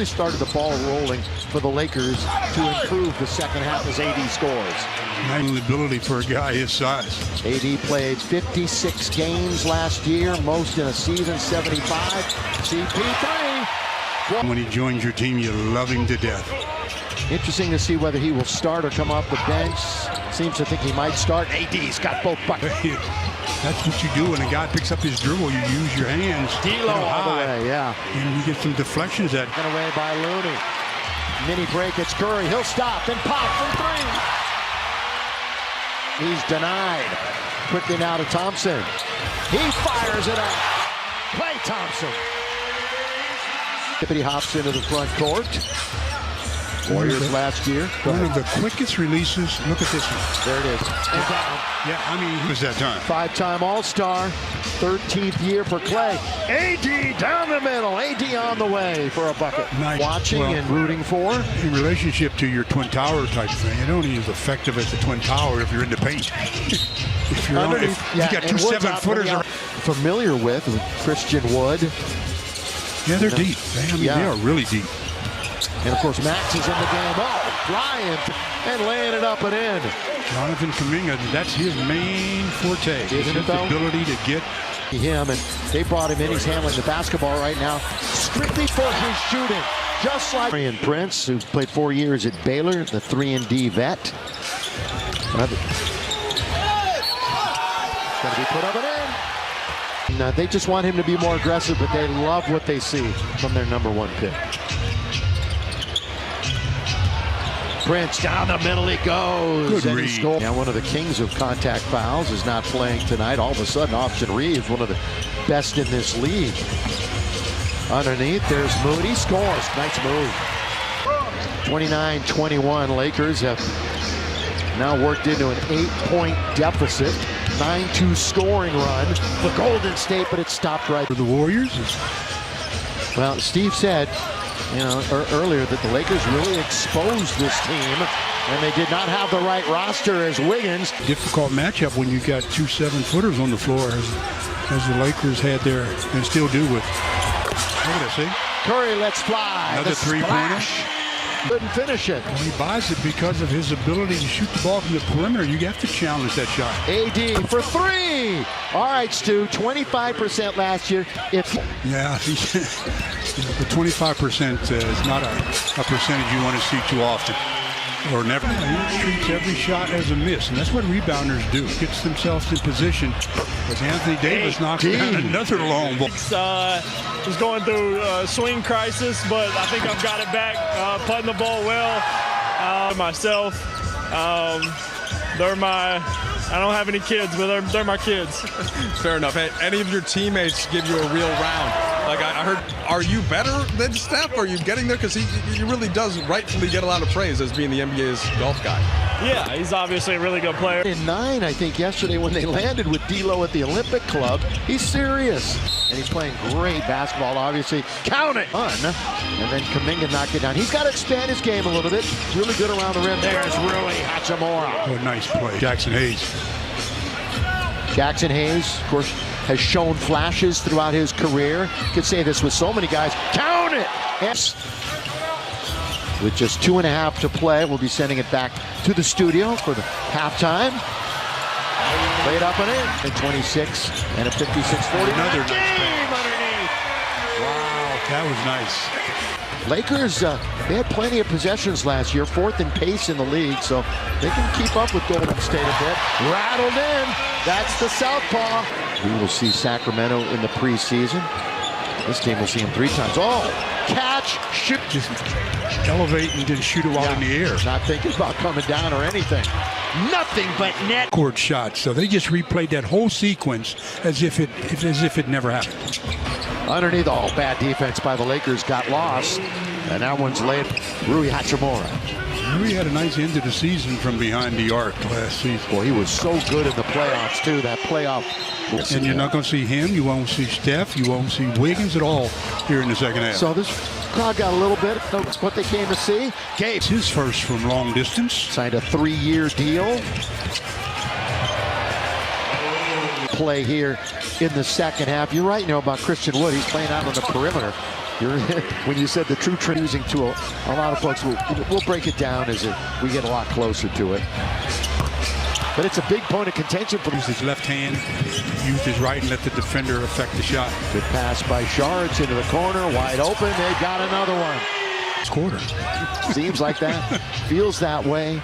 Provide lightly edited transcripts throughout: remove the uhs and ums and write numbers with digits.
They started the ball rolling for the Lakers to improve the second half as AD scores. Nice ability for a guy his size. AD played 56 games last year, most in a season, 75. CP3. When he joins your team, you love him to death. Interesting to see whether he will start or come off the bench. Seems to think he might start. AD's got both buckets. That's what you do when a guy picks up his dribble. You use your hands. D'Lo all the way, yeah. And you get some deflections that. Taken away by Looney. Mini break, it's Curry. He'll stop and pop from three. He's denied. Quickly now to Thompson. He fires it up. Klay Thompson. He hops into the front court. Warriors last year. One of the quickest releases. Look at this one. There it is. And down. Yeah, I mean, who's that time? Five-time All-Star. 13th year for Klay. AD down the middle. AD on the way for a bucket. Nice. Watching and rooting for. In relationship to your Twin Tower type thing, it only is effective as the Twin Tower if you're in the paint. If you got two 7-footers. Familiar with Christian Wood. Yeah, they're deep. They are really deep. And of course, Max is in the game. Oh, Bryant, and laying it up and in. Jonathan Kuminga, that's his main forte. His ability to get him, and they brought him in. He's handling the basketball right now, strictly for his shooting. Just like Ryan Prince, who played 4 years at Baylor, the 3-and-D vet. Going to be put up and in. Now, they just want him to be more aggressive, but they love what they see from their #1 pick. Prince down the middle he goes. Good read. Now one of the kings of contact fouls is not playing tonight. All of a sudden, Austin Reeves, one of the best in this league. Underneath, there's Moody, scores. Nice move. 29-21, Lakers have now worked into an 8-point deficit. 9-2 scoring run for Golden State, but it stopped right. For the Warriors? Well, Steve said, earlier that the Lakers really exposed this team, and they did not have the right roster as Wiggins. Difficult matchup when you got two 7-footers on the floor, as the Lakers had there and still do with. Look at this, see? Curry lets fly. Another three-pointer. Couldn't finish it. Well, he buys it because of his ability to shoot the ball from the perimeter. You have to challenge that shot. AD for three. All right, Stu, 25% last year. Yeah, the 25% is not a percentage you want to see too often. Or never. He treats every shot as a miss, and that's what rebounders do. Gets themselves in position. As Anthony Davis knocks down another long ball. Was going through a swing crisis, but I think I've got it back. Putting the ball well. Myself, I don't have any kids, but they're my kids. Fair enough. Hey, any of your teammates give you a real round? Like I heard, are you better than Steph? Are you getting there? Because he really does rightfully get a lot of praise as being the NBA's golf guy. Yeah, he's obviously a really good player. In 9, I think, yesterday when they landed with D'Lo at the Olympic Club, he's serious. And he's playing great basketball, obviously. Count it! And then Kuminga knocked it down. He's got to expand his game a little bit. Really good around the rim. There's Rui Hachimura. Oh, nice play. Jackson Hayes. Jackson Hayes, of course, has shown flashes throughout his career. Could say this with so many guys. Count it! Yes. With just 2.5 to play, we'll be sending it back to the studio for the halftime. Laid up and in. 26 and a 56-40. Another nice game underneath. Wow, that was nice. Lakers, they had plenty of possessions last year, 4th in pace in the league, so they can keep up with Golden State a bit. Rattled in. That's the southpaw. We will see Sacramento in the preseason. This game will see him 3 times. Oh, catch, shoot. Just elevate and then shoot it while in the air. Not thinking about coming down or anything. Nothing but net court shots. So they just replayed that whole sequence as if it never happened. Underneath, all bad defense by the Lakers got lost. And that one's laid. Rui Hachimura. Rui had a nice end of the season from behind the arc last season. Boy, he was so good in the playoffs, too. That playoff. And you're not going to see him. You won't see Steph. You won't see Wiggins at all here in the second half. So this crowd got a little bit of what they came to see. Gabe, his first from long distance. Signed a 3-year deal. Play here in the second half. You're right, about Christian Wood. He's playing out on the perimeter. When you said the true trend using to a lot of folks, we'll break it down as we get a lot closer to it. But it's a big point of contention for Use his left hand, use his right, and let the defender affect the shot. Good pass by Shards into the corner, wide open. They got another one. It's quarter. Seems like that. Feels that way.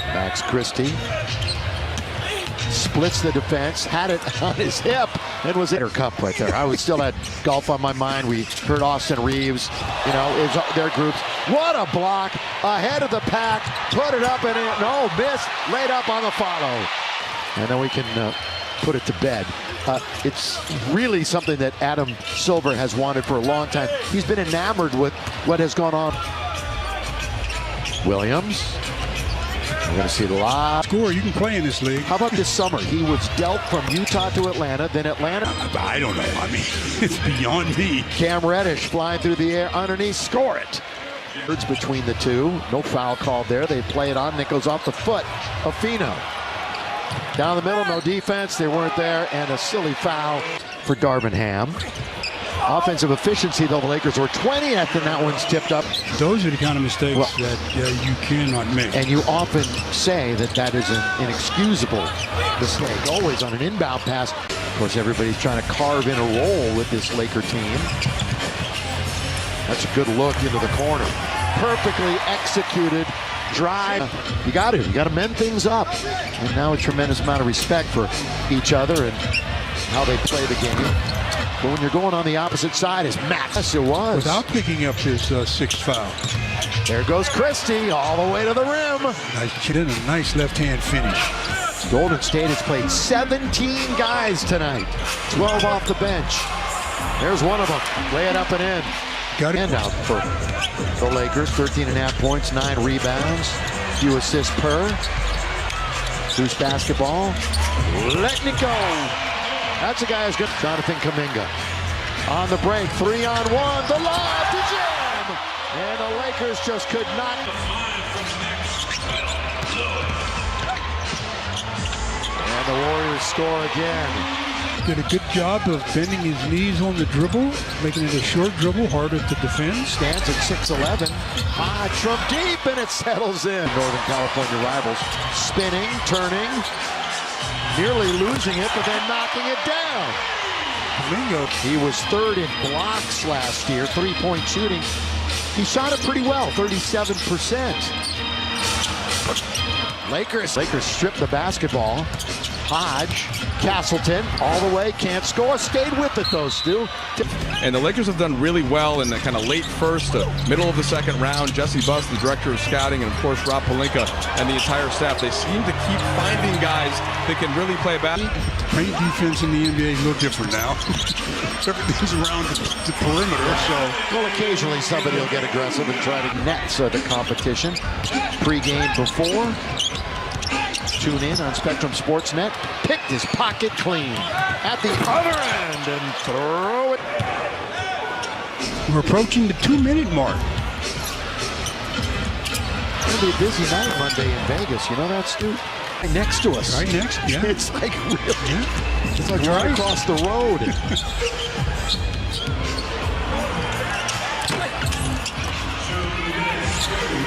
Max Christie splits the defense, had it on his hip, and was in her cup right there. I was still had golf on my mind. We heard Austin Reeves, their groups. What a block ahead of the pack, put it up and in. No, missed, laid up on the follow. And then we can put it to bed. It's really something that Adam Silver has wanted for a long time. He's been enamored with what has gone on. Williams. We're going to see a lot. Score, you can play in this league. How about this summer? He was dealt from Utah to Atlanta, then Atlanta. I don't know. I mean, it's beyond me. Cam Reddish flying through the air underneath, score it. Words between the two. No foul called there. They play it on, and it goes off the foot of Fino. Down the middle, no defense. They weren't there, and a silly foul for Darvin Ham. Offensive efficiency, though, the Lakers were 20th, and that one's tipped up. Those are the kind of mistakes that you cannot make. And you often say that is an inexcusable mistake, always on an inbound pass. Of course, everybody's trying to carve in a roll with this Laker team. That's a good look into the corner. Perfectly executed drive. You got to mend things up. And now a tremendous amount of respect for each other and how they play the game. But when you're going on the opposite side, it's Max. Yes, it was. Without picking up his sixth foul. There goes Christie all the way to the rim. Nice chin, a nice left-hand finish. Golden State has played 17 guys tonight. 12 off the bench. There's one of them. Lay it up and in. Got it. Handout for the Lakers. 13.5 points, 9 rebounds. Few assists per. Deuce basketball. Letting it go. That's a guy who's good. Jonathan Kuminga on the break, 3-on-1, the lob to Jim, and the Lakers just could not. And the Warriors score again. Did a good job of bending his knees on the dribble, making it a short dribble, harder to defend. Stands at 6'11", Hodge from deep, and it settles in. Northern California rivals spinning, turning. Nearly losing it, but then knocking it down. Bingo. He was third in blocks last year, three-point shooting. He shot it pretty well, 37%. Lakers stripped the basketball. Hodge, Castleton, all the way, can't score. Stayed with it, though, Stu. And the Lakers have done really well in the kind of late first to middle of the second round. Jesse Buss, the director of scouting, and of course Rob Pelinka and the entire staff. They seem to keep finding guys that can really play basketball. Paint defense in the NBA is a little different now. Everything's around the perimeter, so. Well, occasionally somebody will get aggressive and try to net the competition. Pre-game before. Tune in on Spectrum Sportsnet. Picked his pocket clean at the other end and throw it. We're approaching the 2-minute mark. It's going to be a busy night Monday in Vegas. You know that, Stu? Right next to us. Right next, yeah. It's like really, yeah. it's like right across the road. A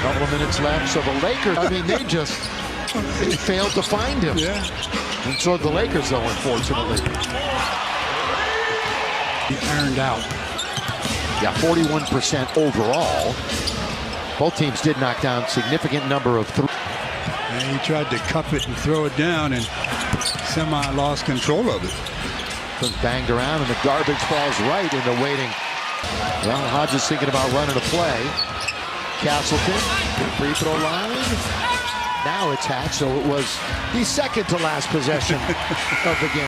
couple of minutes left, so the Lakers, I mean, they failed to find him. Yeah. And so the Lakers, though, unfortunately. He ironed out. Yeah, 41% overall. Both teams did knock down significant number of threes. And he tried to cup it and throw it down and semi-lost control of it. Was banged around, and the garbage falls right into waiting. Well, Hodges thinking about running a play. Castleton, free throw line. Now it's Hatch, so it was the second to last possession of the game.